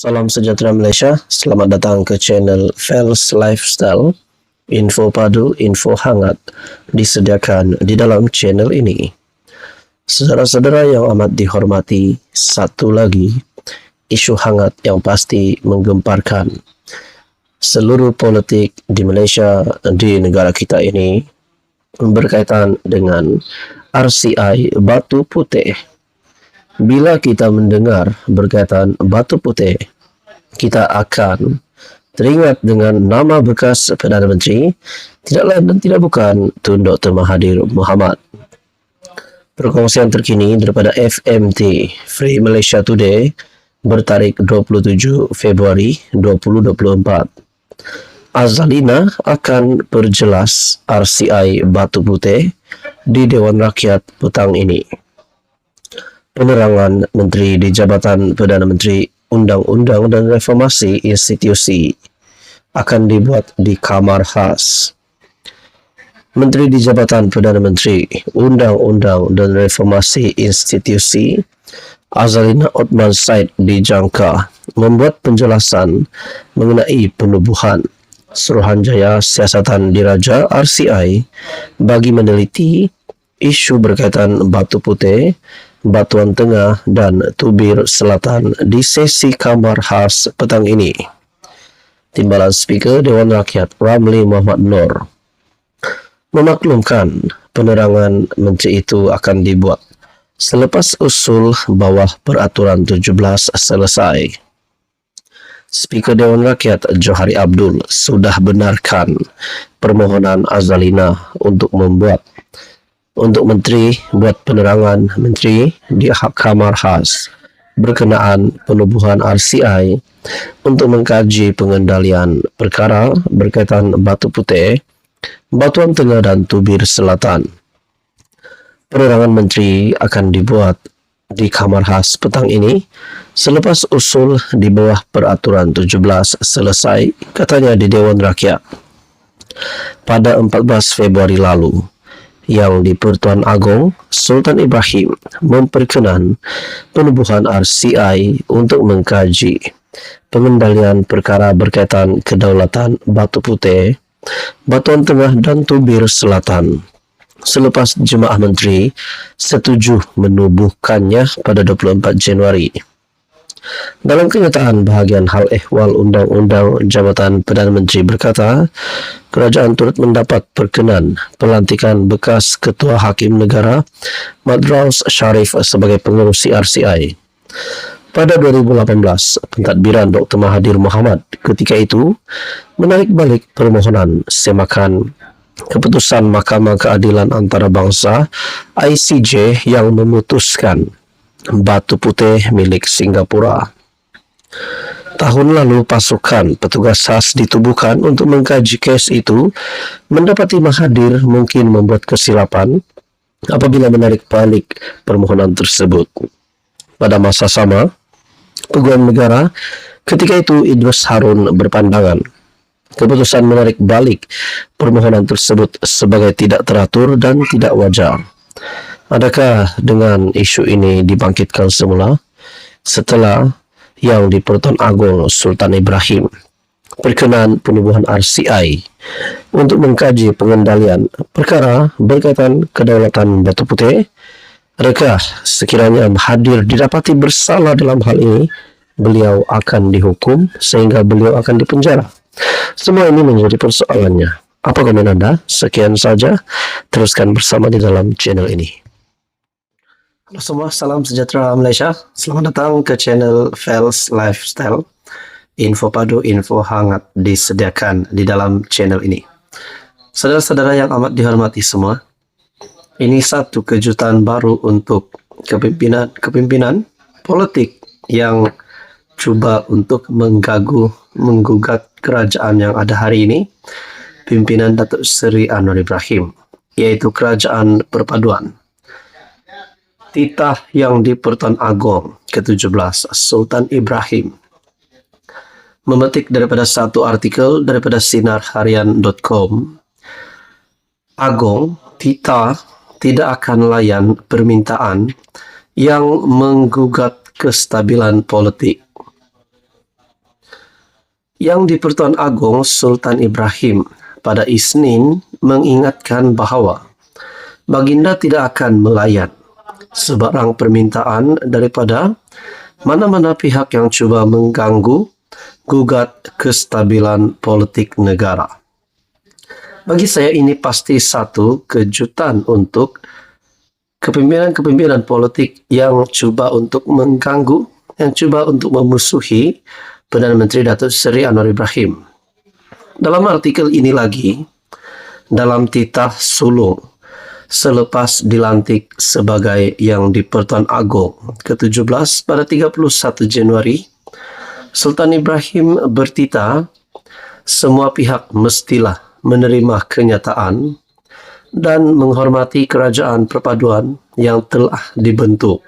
Salam sejahtera Malaysia, selamat datang ke channel Fels Lifestyle. Info padu, info hangat disediakan di dalam channel ini. Saudara-saudara yang amat dihormati, satu lagi isu hangat yang pasti menggemparkan seluruh politik di Malaysia, di negara kita ini, berkaitan dengan RCI Batu Putih. Bila kita mendengar berkaitan Batu Putih, kita akan teringat dengan nama bekas Perdana Menteri, tidak lain dan tidak bukan Tun Dr. Mahathir Mohamad. Perkongsian terkini daripada FMT Free Malaysia Today bertarikh 27 Februari 2024. Azalina akan perjelas RCI Batu Putih di Dewan Rakyat petang ini. Penerangan Menteri di Jabatan Perdana Menteri, Undang-Undang dan Reformasi Institusi akan dibuat di Kamar Khas. Menteri di Jabatan Perdana Menteri, Undang-Undang dan Reformasi Institusi, Azalina Othman Said dijangka membuat penjelasan mengenai penubuhan Suruhanjaya Siasatan Diraja RCI bagi meneliti isu berkaitan Batu Putih, Batuan Tengah dan Tubir Selatan di sesi Kamar Khas petang ini. Timbalan Speaker Dewan Rakyat Ramli Muhammad Noor memaklumkan penerangan menteri itu akan dibuat selepas usul bawah peraturan 17 selesai. Speaker Dewan Rakyat Johari Abdul sudah benarkan permohonan Azalina untuk menteri buat penerangan menteri di Kamar Khas berkenaan penubuhan RCI untuk mengkaji pengendalian perkara berkaitan Batu Putih, Batuan Tengah dan Tubir Selatan. Penerangan menteri akan dibuat di Kamar Khas petang ini selepas usul di bawah peraturan 17 selesai, katanya di Dewan Rakyat pada 14 Februari lalu. Yang di Pertuan Agong Sultan Ibrahim memperkenan penubuhan RCI untuk mengkaji pengendalian perkara berkaitan kedaulatan Batu Putih, Batuan Tengah dan Tubir Selatan selepas Jemaah Menteri setuju menubuhkannya pada 24 Januari. Dalam kenyataan, bahagian hal ehwal Undang-Undang Jabatan Perdana Menteri berkata, kerajaan turut mendapat perkenan pelantikan bekas Ketua Hakim Negara Madraus Sharif sebagai pengerusi RCI. Pada 2018, pentadbiran Dr. Mahathir Mohamad ketika itu menarik balik permohonan semakan keputusan Mahkamah Keadilan Antarabangsa ICJ yang memutuskan Batu Putih milik Singapura. Tahun lalu pasukan petugas khas ditubuhkan untuk mengkaji kes itu, mendapati Mahathir mungkin membuat kesilapan apabila menarik balik permohonan tersebut. Pada masa sama, Peguam Negara ketika itu Idrus Harun berpandangan keputusan menarik balik permohonan tersebut sebagai tidak teratur dan tidak wajar. Adakah dengan isu ini dibangkitkan semula setelah yang di Pertuan Agong Sultan Ibrahim perkenan penubuhan RCI untuk mengkaji pengendalian perkara berkaitan kedaulatan Batu Putih? Adakah sekiranya Mahathir didapati bersalah dalam hal ini, beliau akan dihukum sehingga beliau akan dipenjara? Semua ini menjadi persoalannya. Apa komen Anda? Sekian saja. Teruskan bersama di dalam channel ini. Halo semua, salam sejahtera Malaysia. Selamat datang ke channel Fels Lifestyle. Info padu, info hangat disediakan di dalam channel ini. Saudara-saudara yang amat dihormati semua, ini satu kejutan baru untuk kepimpinan politik yang cuba untuk menggugat kerajaan yang ada hari ini, pimpinan Datuk Seri Anwar Ibrahim, yaitu Kerajaan Perpaduan. Titah yang di Pertuan Agong ke-17 Sultan Ibrahim memetik daripada satu artikel daripada sinarharian.com. Agong titah tidak akan layan permintaan yang menggugat kestabilan politik. Yang di-Pertuan Agong Sultan Ibrahim pada Isnin mengingatkan bahawa baginda tidak akan melayan sebarang permintaan daripada mana-mana pihak yang cuba mengganggu, gugat kestabilan politik negara. Bagi saya ini pasti satu kejutan untuk kepimpinan-kepimpinan politik yang cuba untuk mengganggu, yang cuba untuk memusuhi Perdana Menteri Datuk Seri Anwar Ibrahim. Dalam artikel ini lagi, dalam titah sulung selepas dilantik sebagai Yang di-Pertuan Agong ke-17 pada 31 Januari, Sultan Ibrahim bertitah, semua pihak mestilah menerima kenyataan dan menghormati kerajaan perpaduan yang telah dibentuk.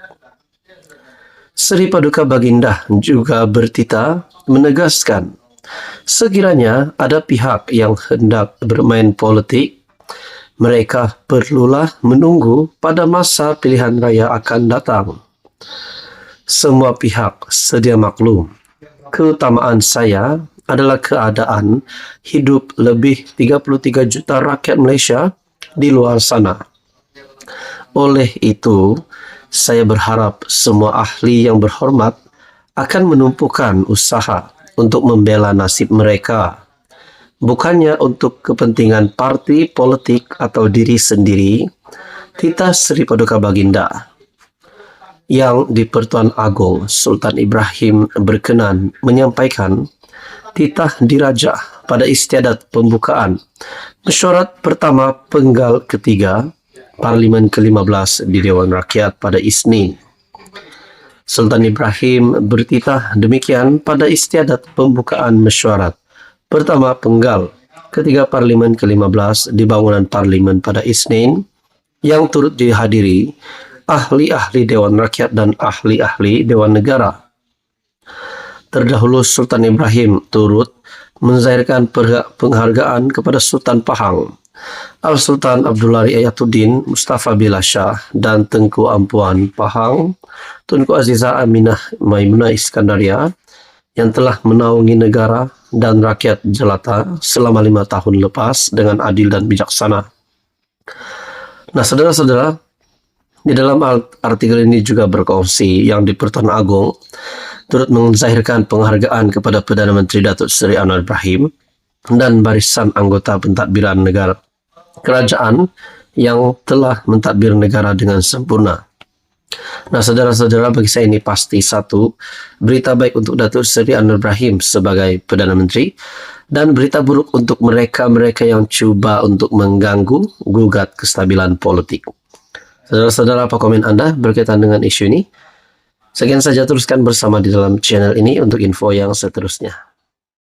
Seri Paduka Baginda juga bertitah menegaskan, sekiranya ada pihak yang hendak bermain politik, mereka perlulah menunggu pada masa pilihan raya akan datang. Semua pihak sedia maklum, keutamaan saya adalah keadaan hidup lebih 33 juta rakyat Malaysia di luar sana. Oleh itu, saya berharap semua ahli yang berhormat akan menumpukan usaha untuk membela nasib mereka, bukannya untuk kepentingan parti politik atau diri sendiri. Titah Seri Paduka Baginda Yang di-Pertuan Agong Sultan Ibrahim berkenan menyampaikan titah diraja pada istiadat pembukaan mesyuarat pertama penggal ketiga Parlimen ke-15 di Dewan Rakyat pada Isnin. Sultan Ibrahim bertitah demikian pada istiadat pembukaan mesyuarat pertama penggal ketiga Parlimen ke-15 di bangunan Parlimen pada Isnin, yang turut dihadiri ahli-ahli Dewan Rakyat dan ahli-ahli Dewan Negara. Terdahulu Sultan Ibrahim turut menzahirkan penghargaan kepada Sultan Pahang, Al-Sultan Abdullari Ayatuddin Mustafa Billah Shah dan Tengku Ampuan Pahang, Tunku Azizah Aminah Maimunah Iskandaria, yang telah menaungi negara dan rakyat jelata selama 5 tahun lepas dengan adil dan bijaksana. Nah, saudara-saudara, di dalam artikel ini juga berkongsi Yang di-Pertuan Agong turut menzahirkan penghargaan kepada Perdana Menteri Datuk Seri Anwar Ibrahim dan barisan anggota pentadbiran negara kerajaan yang telah mentadbir negara dengan sempurna. Nah, saudara-saudara, bagi saya ini pasti satu berita baik untuk Datuk Seri Anwar Ibrahim sebagai Perdana Menteri, dan berita buruk untuk mereka-mereka yang cuba untuk mengganggu, gugat kestabilan politik. Saudara-saudara, apa komen Anda berkaitan dengan isu ini? Sekian saja, teruskan bersama di dalam channel ini untuk info yang seterusnya.